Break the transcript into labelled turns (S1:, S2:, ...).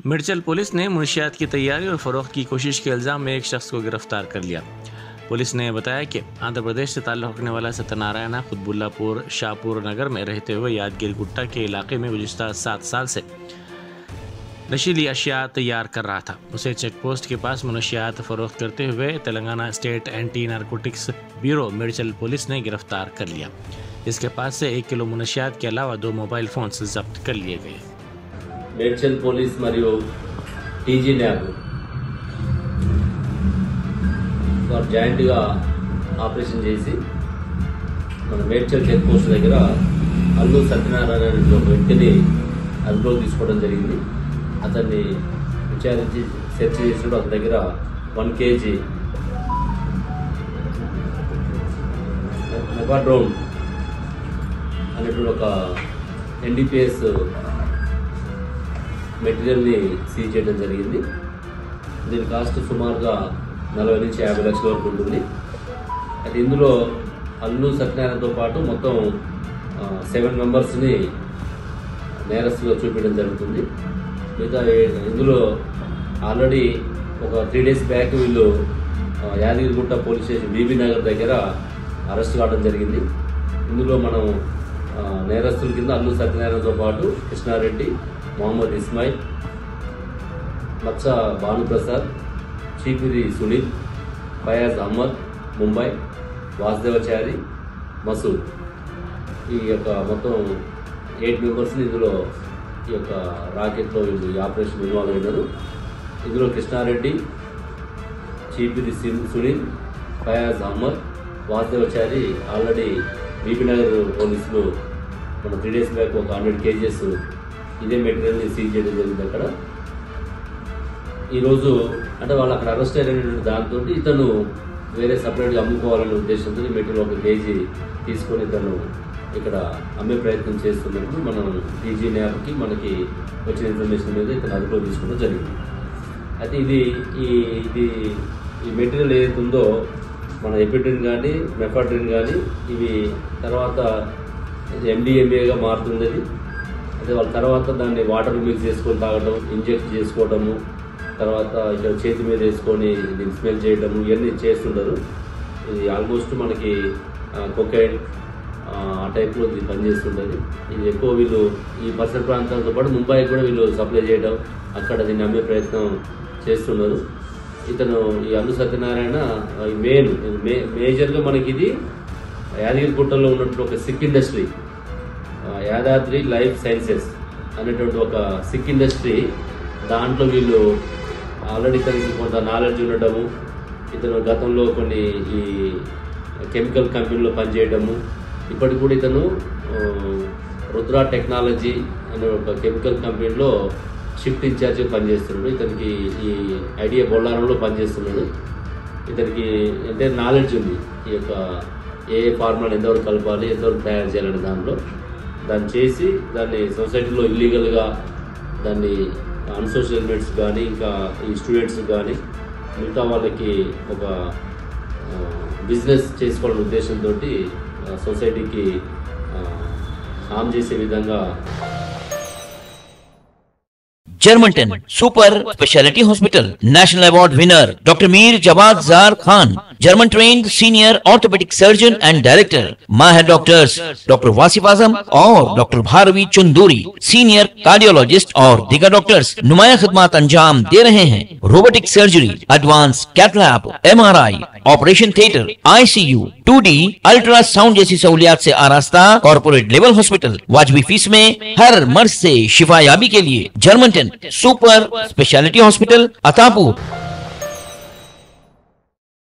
S1: मिर्चल police ने मुनशियात की तैयारी और फरोख्त की कोशिश के इल्ज़ाम में एक शख्स को गिरफ्तार कर लिया। पुलिस ने बताया कि आंध्र प्रदेश से ताल्लुक़ रखने वाला सत्यनारायण कुतबुल्लापुर शाहपुर नगर में रहते हुए यादगिरी गुट्टा के इलाके में गुज़िश्ता 7 साल से नशीली अशिया तैयार कर रहा था। उसे चेक पोस्ट के पास मुनशियात फरोख्त करते हुए Telangana state anti narcotics bureau मिर्चल पुलिस ने गिरफ्तार कर लिया। इसके पास से 1 किलो मुनशियात के अलावा 2 मोबाइल फोन्स जब्त कर लिए गए।
S2: మేడ్చల్ పోలీస్ మరియు టీజీ న్యాబ్ వారు జాయింట్గా ఆపరేషన్ చేసి మన మేడ్చల్ చెక్ పోస్ట్ దగ్గర అల్లు సత్యనారాయణ అనే ఒక వ్యక్తిని అదుపులోకి తీసుకోవడం జరిగింది. అతన్ని విచారించి సెర్చ్ చేసినప్పుడు అతని దగ్గర 1 kg మెగాడ్రోన్ అనేటువంటి ఒక NDPS మెటీరియల్ని సీజ్ చేయడం జరిగింది. దీని కాస్ట్ సుమారుగా 40 నుంచి 50 లక్షల వరకు ఉంటుంది. అయితే ఇందులో అల్లు సత్యనారాయణతో పాటు మొత్తం 7 మెంబర్స్ని నేరస్తులుగా చూపించడం జరుగుతుంది. మిగతా ఇందులో ఆల్రెడీ ఒక 3 days బ్యాక్ వీళ్ళు Yadagirigutta police station Bibinagar దగ్గర అరెస్ట్ కావడం జరిగింది. ఇందులో మనం నేరస్తుల కింద అల్లు సత్యనారాయణతో పాటు కృష్ణారెడ్డి, మొహమ్మద్ ఇస్మాయిల్, మచ్చ భానుప్రసాద్, చీపిరి సునీల్, ఫయాజ్ అహ్మద్, ముంబై, వాసుదేవచారి, మసూద్ ఈ యొక్క మొత్తం 8 మెంబర్స్ని ఇందులో ఈ యొక్క రాకెట్లో వీళ్ళు ఈ ఆపరేషన్ ఇన్వాల్వ్ అయినారు. ఇందులో కృష్ణారెడ్డి, చీపిరి సునీల్, ఫయాజ్ అహ్మద్, వాసుదేవచారి ఆల్రెడీ బీబీనగర్ పోలీసులు మన 3 days బ్యాక్ ఒక 100 kgs ఇదే మెటీరియల్ని సీజ్ చేయడం జరిగింది. అక్కడ ఈరోజు అంటే వాళ్ళు అక్కడ అరెస్ట్ అయినటువంటి దాంతో ఇతను వేరే సపరేట్గా అమ్ముకోవాలనే ఉద్దేశంతో ఈ మెటీరియల్ 1 kg తీసుకొని ఇతను ఇక్కడ అమ్మే ప్రయత్నం చేస్తున్నప్పుడు మనం టీజీ న్యాబ్కి మనకి వచ్చిన ఇన్ఫర్మేషన్ మీద ఇతను అదుపులో తీసుకోవడం జరిగింది. అయితే ఈ మెటీరియల్ ఏదైతే ఉందో మన ఎపిడ్రిన్ కానీ మెఫాడ్రిన్ కానీ ఇవి తర్వాత MDMAగా మారుతుంది. అది అయితే వాళ్ళ తర్వాత దాన్ని వాటర్ మిక్స్ చేసుకొని తాగడం, ఇంజెక్ట్ చేసుకోవడము, తర్వాత ఇక్కడ చేతి మీద వేసుకొని దీన్ని స్మెల్ చేయడము ఇవన్నీ చేస్తుంటారు. ఇది ఆల్మోస్ట్ మనకి కొకైన్ ఆ టైప్లో ఇది పనిచేస్తుంటుంది. ఇది ఎక్కువ వీళ్ళు ఈ పరిసర ప్రాంతాలతో పాటు ముంబైకి కూడా వీళ్ళు సప్లై చేయడం, అక్కడ దీన్ని అమ్మే ప్రయత్నం చేస్తున్నారు. ఇతను ఈ అల్లు సత్యనారాయణ మేజర్గా మనకి ఇది యాదగిరిగుట్టలో ఉన్నటువంటి ఒక sick industry, Yadadri life sciences అనేటువంటి ఒక సిక్ ఇండస్ట్రీ, దాంట్లో వీళ్ళు ఆల్రెడీ ఇతనికి కొంత నాలెడ్జ్ ఉండటము, ఇతను గతంలో కొన్ని ఈ కెమికల్ కంపెనీలో పనిచేయడము, ఇప్పటికి కూడా ఇతను రుద్రా టెక్నాలజీ అనే ఒక కెమికల్ కంపెనీలో షిఫ్ట్ ఇన్ఛార్జ్ పనిచేస్తున్నాడు. ఇతనికి ఈ ఐడియా బొల్లారంలో పనిచేస్తున్నాడు. ఇతనికి అంటే నాలెడ్జ్ ఉంది ఈ యొక్క ఏ ఫార్ములాని ఎంతవరకు కలపాలి, ఎంతవరకు తయారు చేయాలనే దాన్ని చేసి దాన్ని సొసైటీలో ఇల్లీగల్గా దాన్ని అన్సోషల్ ఎలిమెంట్స్ కానీ ఇంకా ఈ స్టూడెంట్స్ కానీ మిగతా వాళ్ళకి ఒక బిజినెస్ చేసుకోవాలనే ఉద్దేశంతో సొసైటీకి హామ్ చేసే విధంగా
S3: Germanten super speciality hospital national award winner doctor Mir Jawad Zar Khan, German trained senior orthopaedic surgeon and director, माहिर डॉक्टर्स डॉक्टर वासिफ आजम और doctor Bharavi Chanduri, senior cardiologist और दीगर डॉक्टर्स नुमाया खिदमत अंजाम दे रहे हैं। Robotic surgery, advance cath lab, MRI, operation theatre, ICU, 2D ultrasound जैसी सहूलियात से आरास्ता कॉर्पोरेट लेवल हॉस्पिटल, वाजबी फीस में हर मर्ज से शिफायाबी के लिए Germanton super speciality hospital, Attapur.